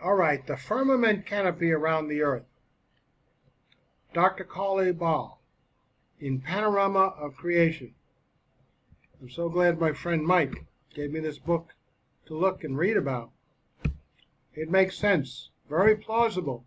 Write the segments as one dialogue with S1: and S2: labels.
S1: All right, the firmament canopy around the Earth. Dr. Baugh in Panorama of Creation. I'm so glad my friend Mike gave me this book to look and read about. It makes sense, very plausible.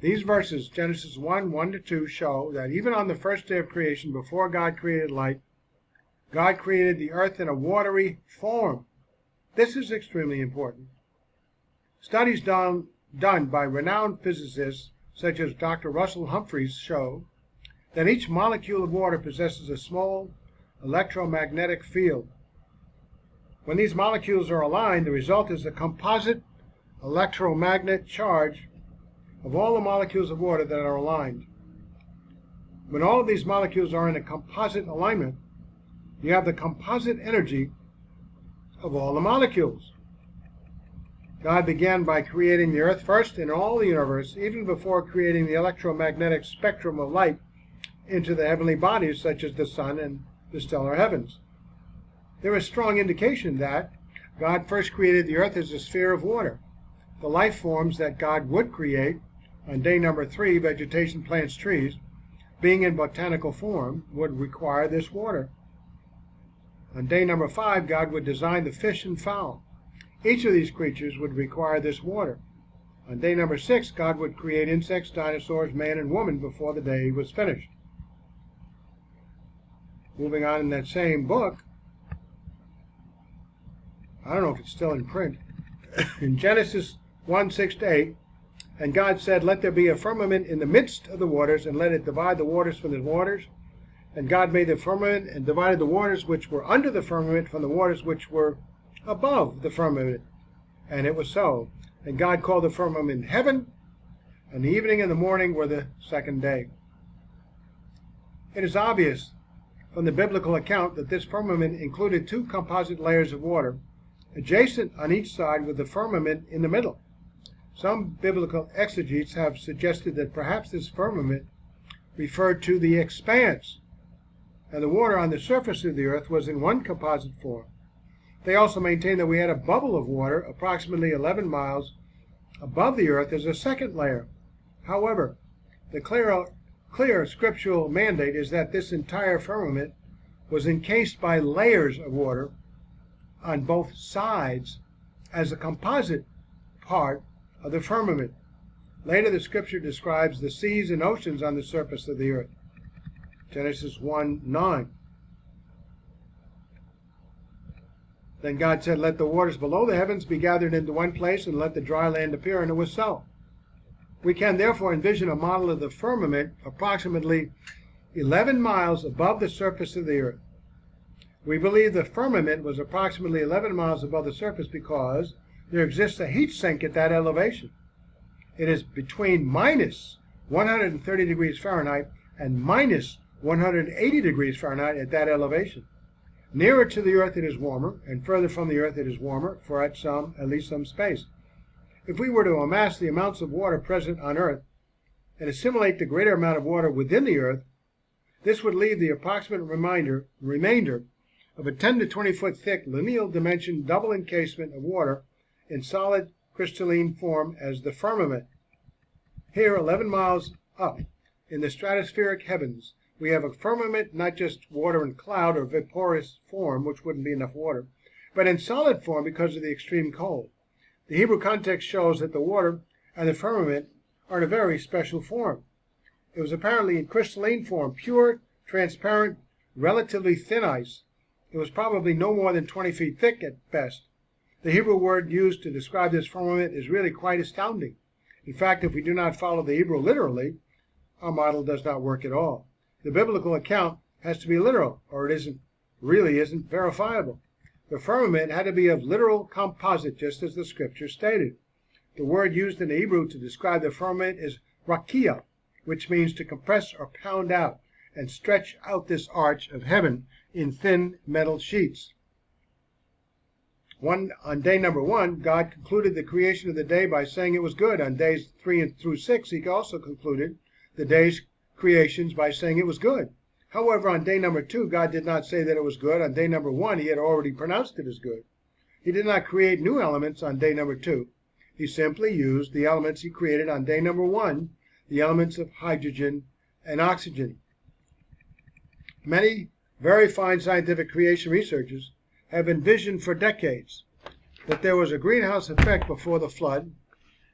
S1: These verses, Genesis 1, 1-2, show that even on the first day of creation, before God created light, God created the earth in a watery form. This is extremely important. Studies done by renowned physicists such as Dr. Russell Humphreys show that each molecule of water possesses a small electromagnetic field. When these molecules are aligned, the result is a composite electromagnetic charge of all the molecules of water that are aligned. When all of these molecules are in a composite alignment, you have the composite energy of all the molecules. God began by creating the earth first in all the universe, even before creating the electromagnetic spectrum of light into the heavenly bodies such as the sun and the stellar heavens. There is strong indication that God first created the earth as a sphere of water. The life forms that God would create on day number 3, vegetation, plants, trees, being in botanical form, would require this water. On day number 5, God would design the fish and fowl. Each of these creatures would require this water. On day number 6, God would create insects, dinosaurs, man, and woman before the day was finished. Moving on in that same book, I don't know if it's still in print, in Genesis 1, 6-8, and God said, "Let there be a firmament in the midst of the waters, and let it divide the waters from the waters. And God made the firmament and divided the waters which were under the firmament from the waters which were above the firmament. And it was so. And God called the firmament heaven, and the evening and the morning were the second day." It is obvious from the biblical account that this firmament included 2 composite layers of water, adjacent on each side with the firmament in the middle. Some biblical exegetes have suggested that perhaps this firmament referred to the expanse, and the water on the surface of the earth was in one composite form. They also maintain that we had a bubble of water approximately 11 miles above the earth as a second layer. However, the clear scriptural mandate is that this entire firmament was encased by layers of water on both sides as a composite part of the firmament. Later, the scripture describes the seas and oceans on the surface of the earth. Genesis 1:9. Then God said, "Let the waters below the heavens be gathered into one place, and let the dry land appear," and it was so. We can therefore envision a model of the firmament approximately 11 miles above the surface of the earth. We believe the firmament was approximately 11 miles above the surface because there exists a heat sink at that elevation. It is between minus 130 degrees Fahrenheit and minus 180 degrees Fahrenheit at that elevation. Nearer to the earth it is warmer, and further from the earth it is warmer for at least some space. If we were to amass the amounts of water present on earth and assimilate the greater amount of water within the earth, this would leave the approximate remainder of a 10 to 20 foot thick lineal dimension double encasement of water in solid crystalline form as the firmament. Here, 11 miles up in the stratospheric heavens, we have a firmament, not just water and cloud or vaporous form, which wouldn't be enough water, but in solid form because of the extreme cold. The Hebrew context shows that the water and the firmament are in a very special form. It was apparently in crystalline form, pure, transparent, relatively thin ice. It was probably no more than 20 feet thick at best. The Hebrew word used to describe this firmament is really quite astounding. In fact, if we do not follow the Hebrew literally, our model does not work at all. The biblical account has to be literal, or it really isn't verifiable. The firmament had to be of literal composite, just as the scripture stated. The word used in the Hebrew to describe the firmament is rakia, which means to compress or pound out and stretch out this arch of heaven in thin metal sheets. On day number 1, God concluded the creation of the day by saying it was good. On days 3 through 6, he also concluded the day's creations by saying it was good. However, on day number 2, God did not say that it was good. On day number 1, he had already pronounced it as good. He did not create new elements on day number 2. He simply used the elements he created on day number 1, the elements of hydrogen and oxygen. Many very fine scientific creation researchers have envisioned for decades that there was a greenhouse effect before the flood,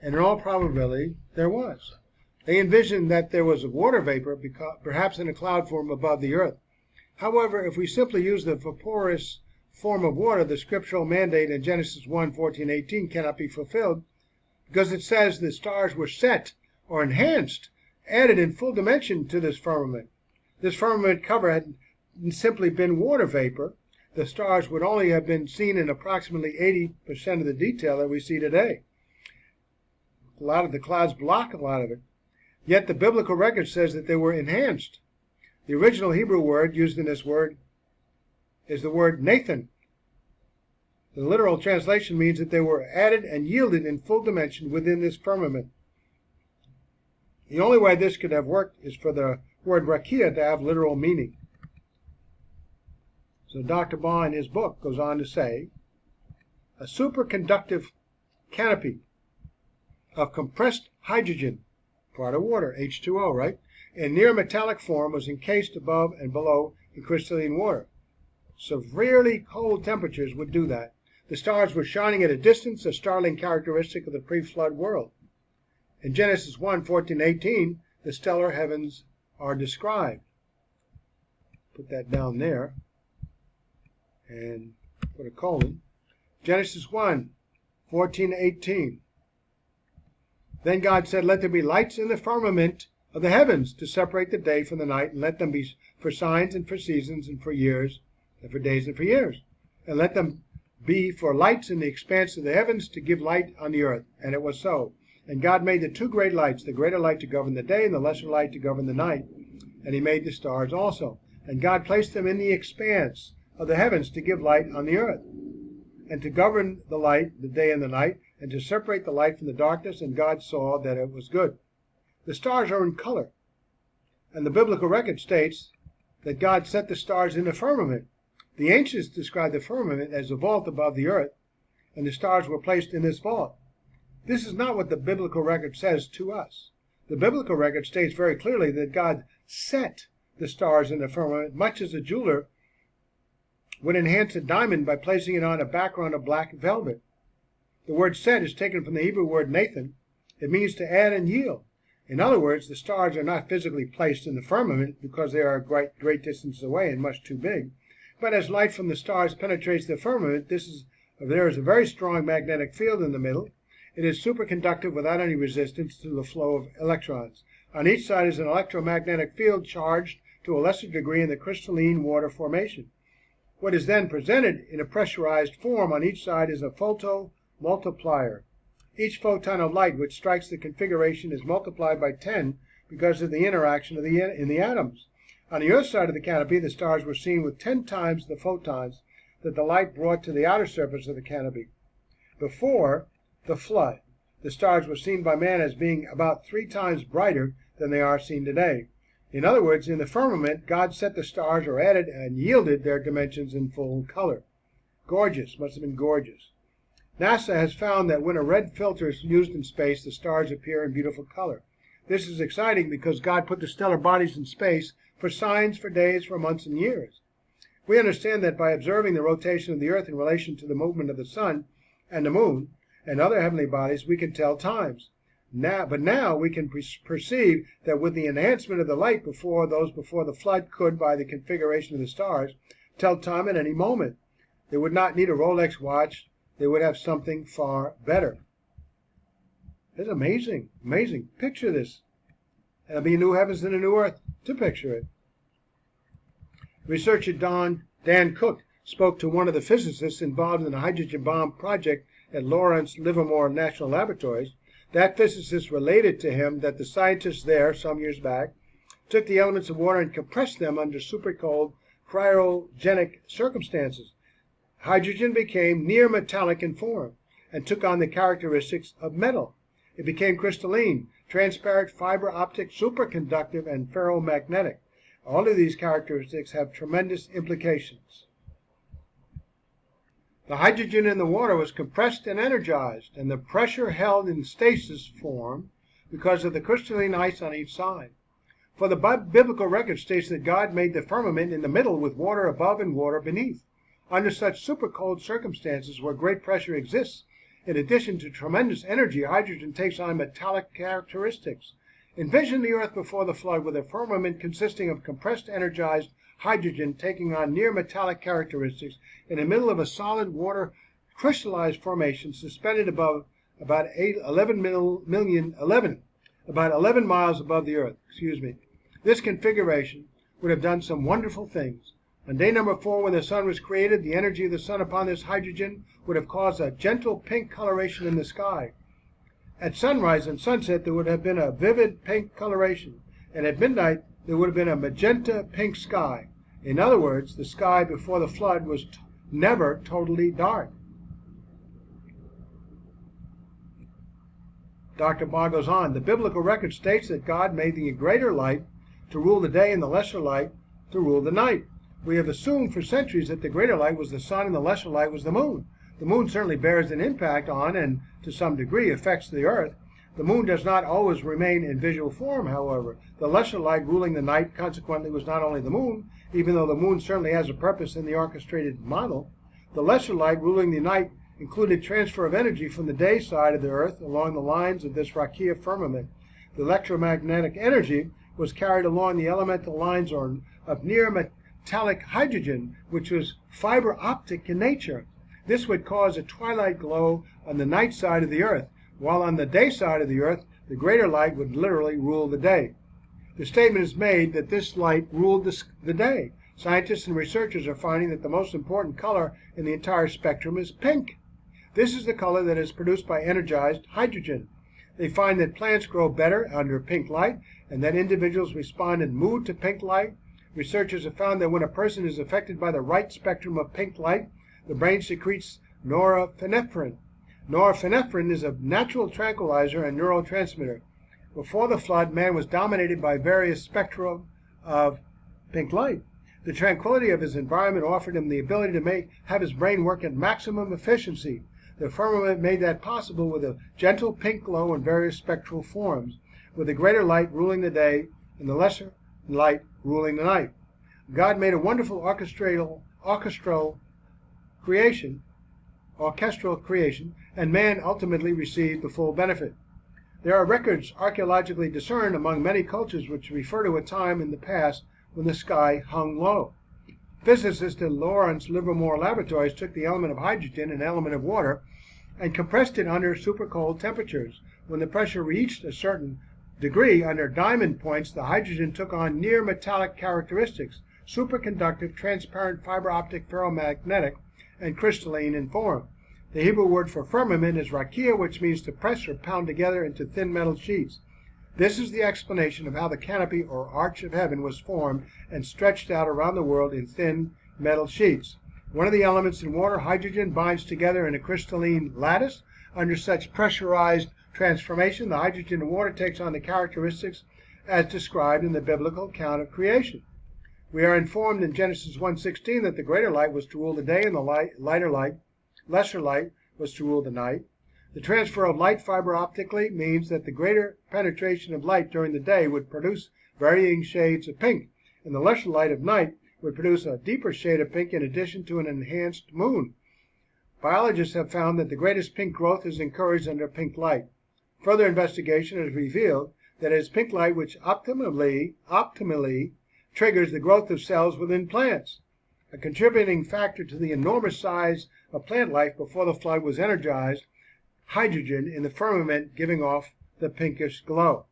S1: and in all probability there was. They envisioned that there was a water vapor, perhaps in a cloud form above the earth. However, if we simply use the vaporous form of water, the scriptural mandate in Genesis 1:14-18 cannot be fulfilled, because it says the stars were set or enhanced, added in full dimension to this firmament. This firmament cover had simply been water vapor. The stars would only have been seen in approximately 80% of the detail that we see today. A lot of the clouds block a lot of it. Yet the biblical record says that they were enhanced. The original Hebrew word used in this word is the word Nathan. The literal translation means that they were added and yielded in full dimension within this firmament. The only way this could have worked is for the word rakia to have literal meaning. So Dr. Baugh in his book goes on to say, a superconductive canopy of compressed hydrogen, part of water, H2O, right, in near metallic form was encased above and below in crystalline water. Severely cold temperatures would do that. The stars were shining at a distance, a startling characteristic of the pre-flood world. In Genesis 1:14-18, the stellar heavens are described. Put that down there and put a colon. Genesis 1:14-18. Then God said, let there be lights in the firmament of the heavens to separate the day from the night, and let them be for signs and for seasons and for years and for days and for years. And let them be for lights in the expanse of the heavens to give light on the earth. And it was so. And God made the two great lights, the greater light to govern the day and the lesser light to govern the night. And he made the stars also. And God placed them in the expanse of the heavens to give light on the earth, and to govern the light, the day and the night, and to separate the light from the darkness. And God saw that it was good. The stars are in color. And the biblical record states that God set the stars in the firmament. The ancients described the firmament as a vault above the earth, and the stars were placed in this vault. This is not what the biblical record says to us. The biblical record states very clearly that God set the stars in the firmament, much as a jeweler would enhance a diamond by placing it on a background of black velvet. The word set is taken from the Hebrew word Nathan. It means to add and yield. In other words, the stars are not physically placed in the firmament because they are a great distance away and much too big. But as light from the stars penetrates the firmament, there is a very strong magnetic field in the middle. It is superconductive without any resistance to the flow of electrons. On each side is an electromagnetic field charged to a lesser degree in the crystalline water formation. What is then presented in a pressurized form on each side is a photomultiplier. Each photon of light which strikes the configuration is multiplied by 10 because of the interaction in the atoms. On the earth side of the canopy, the stars were seen with 10 times the photons that the light brought to the outer surface of the canopy. Before the flood, the stars were seen by man as being about 3 times brighter than they are seen today. In other words, in the firmament, God set the stars, or added and yielded their dimensions in full color. Gorgeous, must have been gorgeous. NASA has found that when a red filter is used in space, the stars appear in beautiful color. This is exciting because God put the stellar bodies in space for signs, for days, for months, and years. We understand that by observing the rotation of the earth in relation to the movement of the sun and the moon and other heavenly bodies, we can tell times. But now we can perceive that with the enhancement of the light before the flood could, by the configuration of the stars, tell time at any moment. They would not need a Rolex watch. They would have something far better. It's amazing, amazing. Picture this. There'll be new heavens and a new earth to picture it. Researcher Dan Cook spoke to one of the physicists involved in the hydrogen bomb project at Lawrence Livermore National Laboratories. That physicist related to him that the scientists there, some years back, took the elements of water and compressed them under super cold cryogenic circumstances. Hydrogen became near metallic in form and took on the characteristics of metal. It became crystalline, transparent, fiber optic, superconductive, and ferromagnetic. All of these characteristics have tremendous implications. The hydrogen in the water was compressed and energized, and the pressure held in stasis form because of the crystalline ice on each side. For the biblical record states that God made the firmament in the middle with water above and water beneath. Under such super cold circumstances where great pressure exists, in addition to tremendous energy, hydrogen takes on metallic characteristics. Envision the earth before the flood with a firmament consisting of compressed energized hydrogen taking on near metallic characteristics in the middle of a solid water crystallized formation suspended above about 11 miles above the earth. This configuration would have done some wonderful things. On day number 4, when the sun was created, the energy of the sun upon this hydrogen would have caused a gentle pink coloration in the sky. At sunrise and sunset, there would have been a vivid pink coloration, and at midnight, there would have been a magenta pink sky. In other words, the sky before the flood was never totally dark. Dr. Baugh goes on, the biblical record states that God made the greater light to rule the day and the lesser light to rule the night. We have assumed for centuries that the greater light was the sun and the lesser light was the moon. The moon certainly bears an impact on and to some degree affects the earth. The moon does not always remain in visual form, however. The lesser light ruling the night consequently was not only the moon, even though the moon certainly has a purpose in the orchestrated model. The lesser light ruling the night included transfer of energy from the day side of the earth along the lines of this rakia firmament. The electromagnetic energy was carried along the elemental lines of near metallic hydrogen, which was fiber optic in nature. This would cause a twilight glow on the night side of the earth, while on the day side of the earth, the greater light would literally rule the day. The statement is made that this light ruled the day. Scientists and researchers are finding that the most important color in the entire spectrum is pink. This is the color that is produced by energized hydrogen. They find that plants grow better under pink light and that individuals respond in mood to pink light. Researchers have found that when a person is affected by the right spectrum of pink light, the brain secretes norepinephrine. Norepinephrine is a natural tranquilizer and neurotransmitter. Before the flood, man was dominated by various spectra of pink light. The tranquility of his environment offered him the ability to have his brain work at maximum efficiency. The firmament made that possible with a gentle pink glow in various spectral forms, with the greater light ruling the day and the lesser light ruling the night. God made a wonderful orchestral creation, and man ultimately received the full benefit. There are records archaeologically discerned among many cultures which refer to a time in the past when the sky hung low. Physicists at Lawrence Livermore Laboratories took the element of hydrogen and element of water and compressed it under super cold temperatures. When the pressure reached a certain degree under diamond points, the hydrogen took on near metallic characteristics, superconductive, transparent, fiber optic, ferromagnetic, and crystalline in form. The Hebrew word for firmament is rakia, which means to press or pound together into thin metal sheets. This is the explanation of how the canopy or arch of heaven was formed and stretched out around the world in thin metal sheets. One of the elements in water, hydrogen, binds together in a crystalline lattice. Under such pressurized transformation, the hydrogen in water takes on the characteristics as described in the biblical account of creation. We are informed in Genesis 1:16 that the greater light was to rule the day and the lesser light was to rule the night. The transfer of light fiber optically means that the greater penetration of light during the day would produce varying shades of pink, and the lesser light of night would produce a deeper shade of pink in addition to an enhanced moon. Biologists have found that the greatest pink growth is encouraged under pink light. Further investigation has revealed that it is pink light which optimally triggers the growth of cells within plants. A contributing factor to the enormous size of plant life before the flood was energized hydrogen in the firmament giving off the pinkish glow.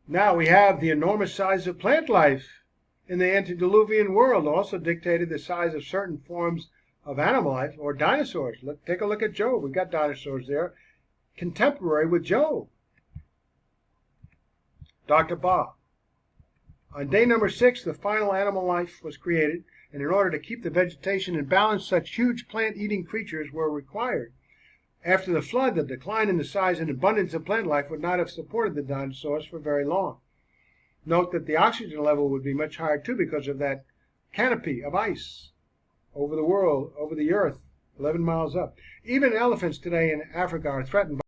S1: Now we have the enormous size of plant life in the antediluvian world also dictated the size of certain forms of animal life or dinosaurs. Take a look at Job. We've got dinosaurs there, contemporary with Job. Dr. Baugh. On day number 6, the final animal life was created, and in order to keep the vegetation in balance, such huge plant-eating creatures were required. After the flood, the decline in the size and abundance of plant life would not have supported the dinosaurs for very long. Note that the oxygen level would be much higher too because of that canopy of ice over the world, over the earth. 11 miles up. Even elephants today in Africa are threatened